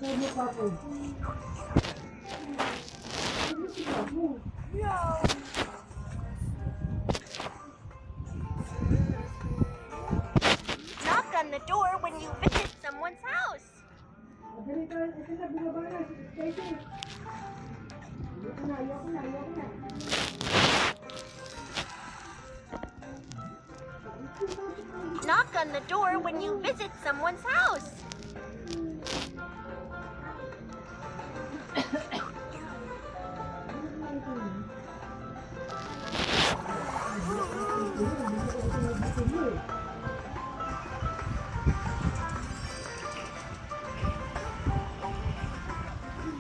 Knock on the door when you visit someone's house. Knock on the door when you visit someone's house.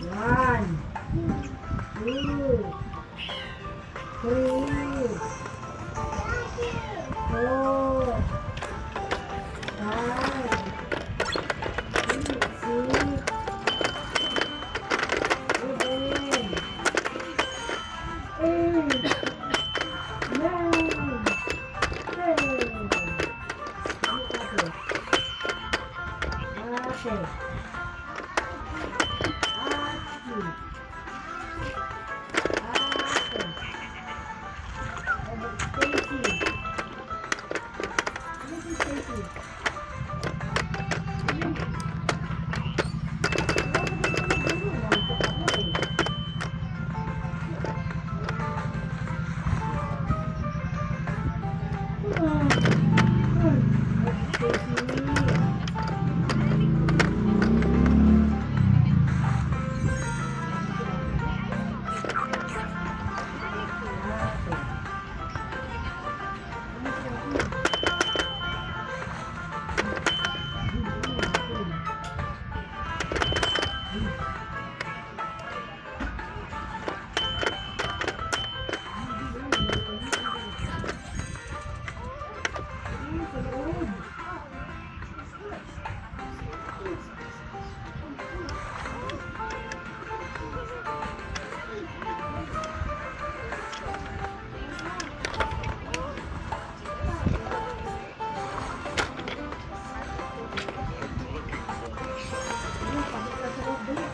One, two, three, four, five, six, seven, 8, 9, 10. Okay.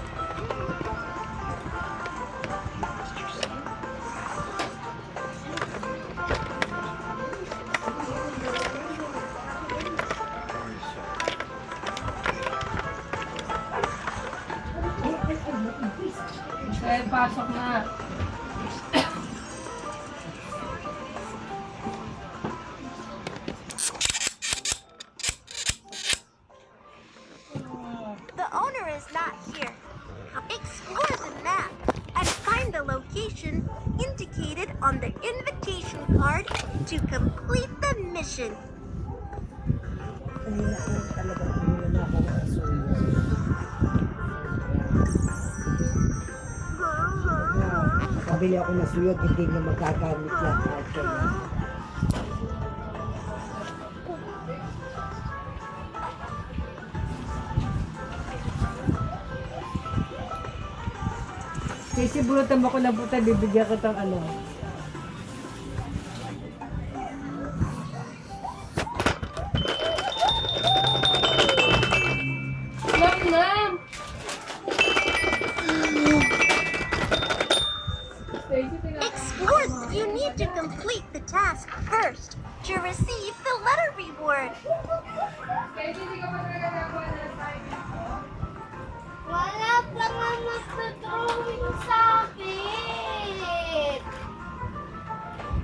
Pasok na. The owner is not here. Explore the map and find the location indicated on the invitation card to complete the mission. Kanina ko talaga pinila na ako ng nakabili ako ng suyod, hindi niya magagamit yan kahit kailan. Kasi burutan mo ko na buta, bibigyan ko ng ano. Nam! Explore. You need to complete the task first to receive the letter reward. Wala pa nga magdodrawing sa akin.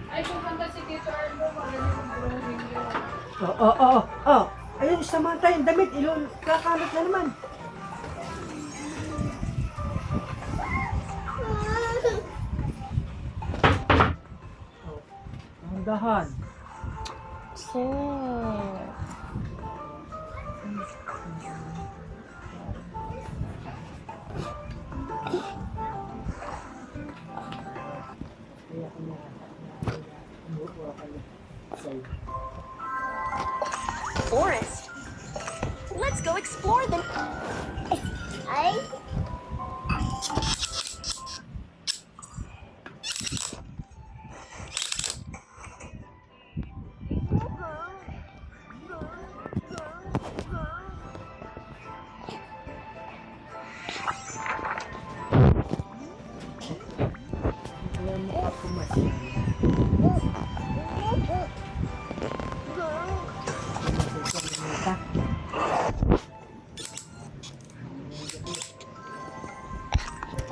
Ay, pupunta si Tito Arlo. Magaling mag-drawing yun. Oo. Ayun, Samantha, yung damit, kakalat na naman. Dahan. Forest. Let's go explore them.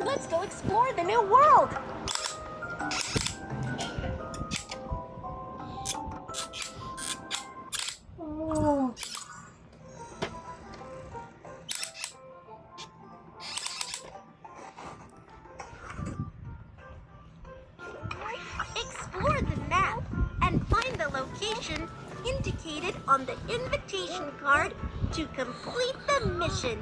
Let's go explore the new world. Oh. Explore the map and find the location indicated on the invitation card to complete the mission.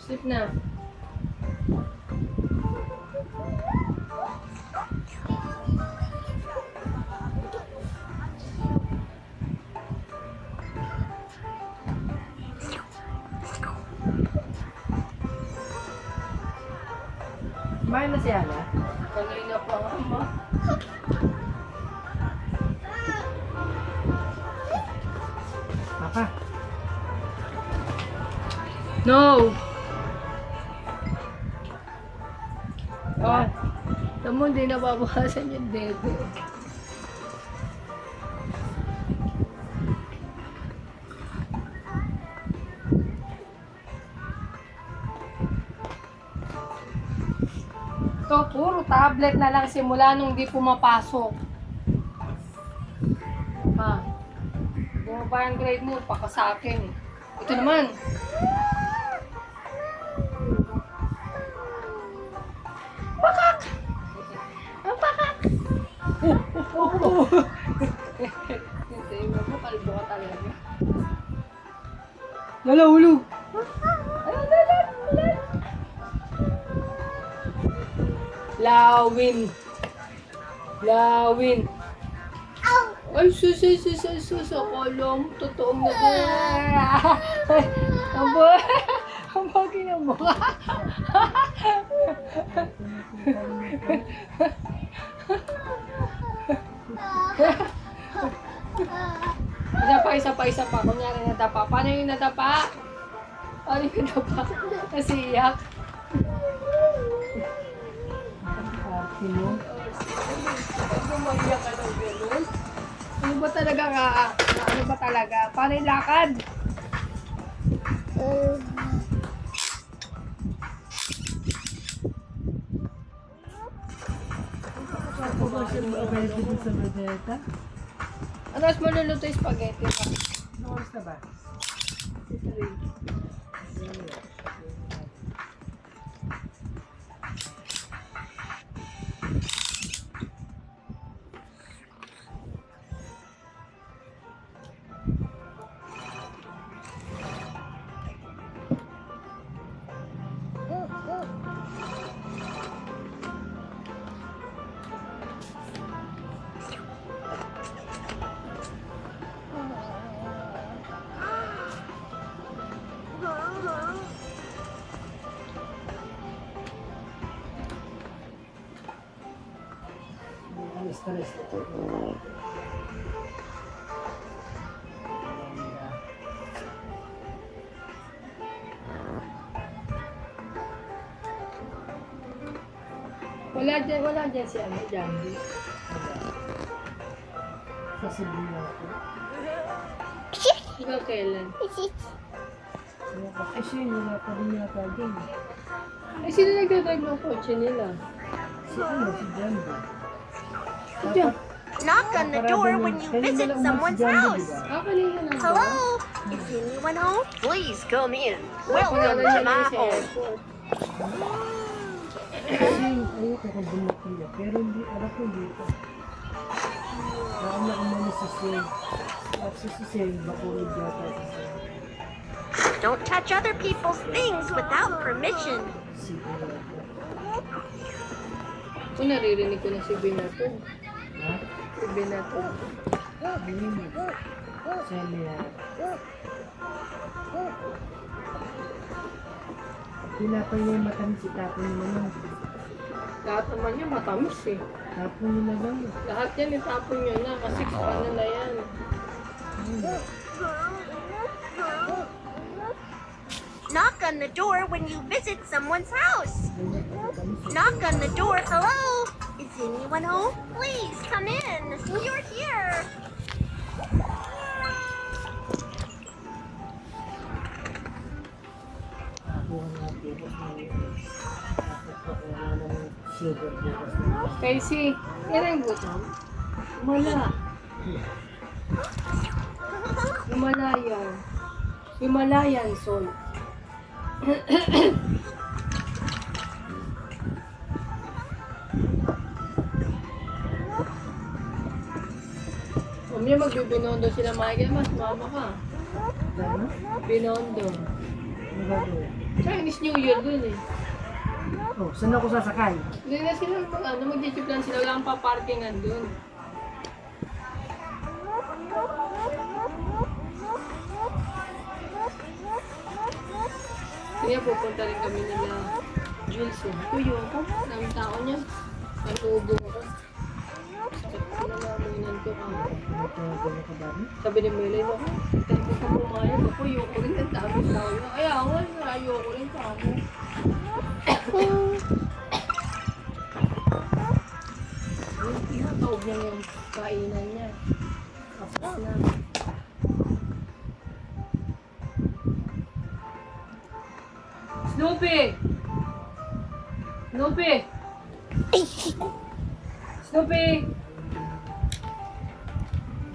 Sleep na. Kumain na si Ana. Kanina pa nga, ma. Papa. No! Oh, tamo hindi nababawasan yung dede. To, puro tablet na lang simula nung di pumapasok. Ha? Bumaba yung grade mo, paka sa akin. Ito naman. Pakak! Ang pakak! Hindi, magpakalbo ka talaga. Lala, hulog. Lawin. Lawin. Ay, sus. Akala mo, totoong na. Ang bagay na mo. Isa pa. Kunyari nadapa. Paano yung nadapa? Kasi iyak. Sino? Gumayak ka ng gano'n? Ano ba talaga ka? Ano ba talaga? Paano yung lakad? Ako ba siya available dun sa Bedeta? Ano mas maluluto yung spaghetti pa? Ano oras na ba? Stress. Wala dyan si ano, Jambi. Sasabihin ako. Ikaw kailan? Ay, siya, wala pa rin yata din. Ay, sino nagdadrive ng kotse nila? Si ano, si Jambo. Diyan. Knock on the door when you visit someone's house. Kanina lang. Hello? Is anyone home? Please come in. Welcome Welcome to my home. Kasi ayoko kung bumukin niya. Pero hindi, alam ko hindi ito. Baka na umano si Sen. Kasi si Sen, bakulog yata si Sen. Don't touch other people's things without permission. Si Kung naririnig ko na si Binato. Ha? Si Binato. Ayun. Sen niya. Tinapay niya yung matamis, itapon niya naman. Lahat naman niya matamis eh. Tapon niya na lang. Lahat yan itapon niya na kasi ano na yan. Knock on the door when you visit someone's house. Knock on the door. Hello? Is anyone home? Please come in. You're here. Kuha nga bukas na yun. Tapos pakuha ng sugar bukas na. Casey, yan ang gutom. Wala. Himalayan. Himalayan salt. Mamaya magbibinondo sila, Michael. Mas mama ka. Ano? Binondo. Ano gagawin? Chinese New Year dun eh. Oh, saan ako sasakay? Hindi na sila mag-jeep lang sila. Wala kang paparkingan dun. Kaya pupunta rin kami nila Jules eh. Kuyo ko, daming tao niya. Nag-uubo ko. Sakit ko na namunan ko ka. Gano'n ka dami? Sabi ni Melay mo, tempo ka pumayag ako. Ayoko rin ang dami tao niya. Kaya ako, ayoko rin sa ako. Tinatawag niya yung kainan niya. Tapos na. Snoopy! Snoopy! Snoopy!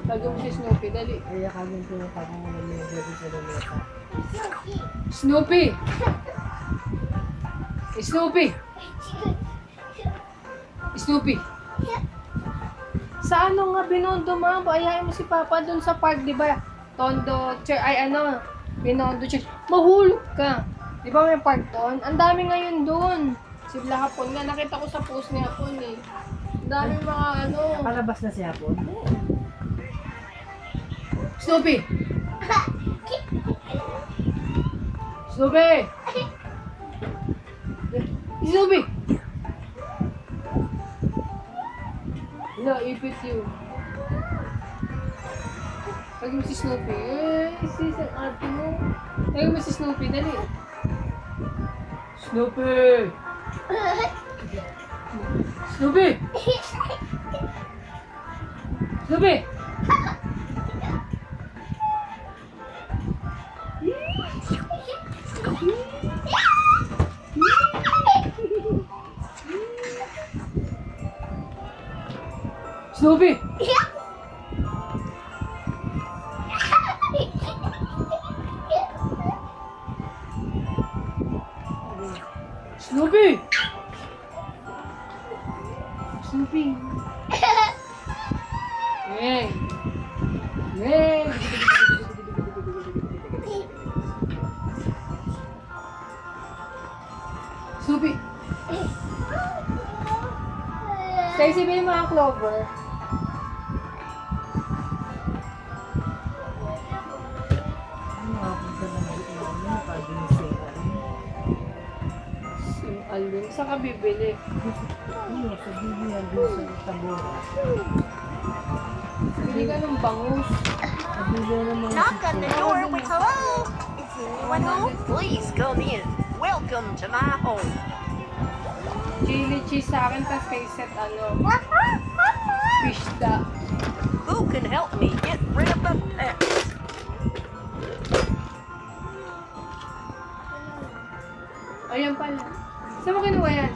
Tagyan mo si Snoopy, dali. Kaya kami ko yung kami nalilagay sa laleta. Snoopy! Snoopy! Snoopy! Sa ano nga Binondo, ma? Ayayin mo si Papa dun sa park, di ba? Tondo, Binondo, mahulog ka. Di ba may park doon? Ang dami ngayon doon. Si Blahapon nga, nakita ko sa post ni Hapon eh. Ang dami mga ano. Nakalabas na si Hapon? Snoopy! Snoopy! Snoopy! Wala, ipit yun. Lagi mo si Snoopy. Si ate mo. Lagi mo si Snoopy, dali. Snoopy! Snoopy! Snoopy! Snoopy! Snoopy! Snoopy! Hey! Hey! Snoopy! Stacy ba yung mga clover? Ano makapunta na namin pag ginisira rin? Yung album. Saan ka bibili? Ano, sa bibihan doon sa Tabora. Bili ka ng bangus. Sa bibihan ng mga Knock on the sityo. door with hello. Is anyone home? Please come in. Welcome to my home. Chili cheese sa akin, tas kay set fish da. Who can help me get rid of the pets? Ayan pala. Saan mo kinuha yan?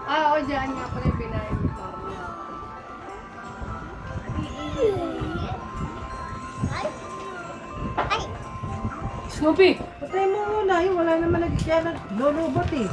Oo, dyan nga pala yung binayan mo pa. Snoopy! Patay mo muna, wala naman nag-lolobot eh.